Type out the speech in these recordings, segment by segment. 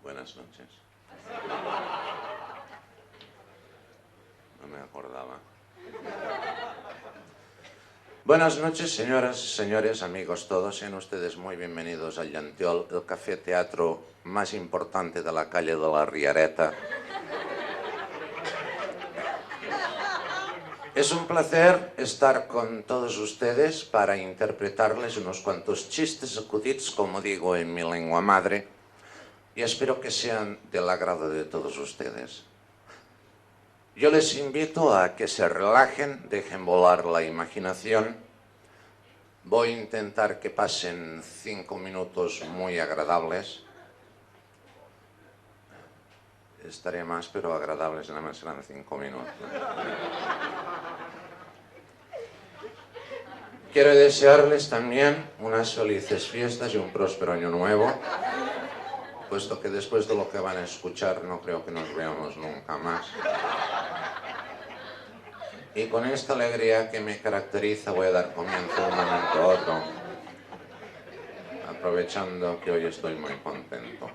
Buenas noches. No me acordaba. Buenas noches, señoras y señores, amigos todos. Sean ustedes muy bienvenidos al Llantiol, el café teatro más importante de la calle de la Riareta. Es un placer estar con todos ustedes para interpretarles unos cuantos chistes acudits, como digo en mi lengua madre, y espero que sean del agrado de todos ustedes. Yo les invito a que se relajen, dejen volar la imaginación. Voy a intentar que pasen 5 minutos muy agradables. Estaré más, pero agradables nada más serán 5 minutos. Quiero desearles también unas felices fiestas y un próspero año nuevo, puesto que después de lo que van a escuchar no creo que nos veamos nunca más. Y con esta alegría que me caracteriza voy a dar comienzo de un momento a otro, aprovechando que hoy estoy muy contento.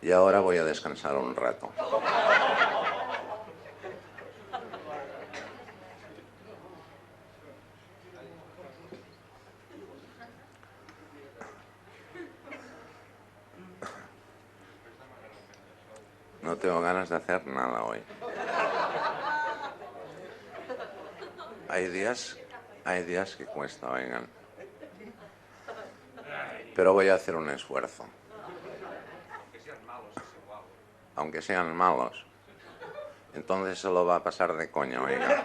Y ahora voy a descansar un rato. No tengo ganas de hacer nada hoy. Hay días que cuesta, oigan. Pero voy a hacer un esfuerzo. Aunque sean malos. Entonces se lo va a pasar de coña, oigan.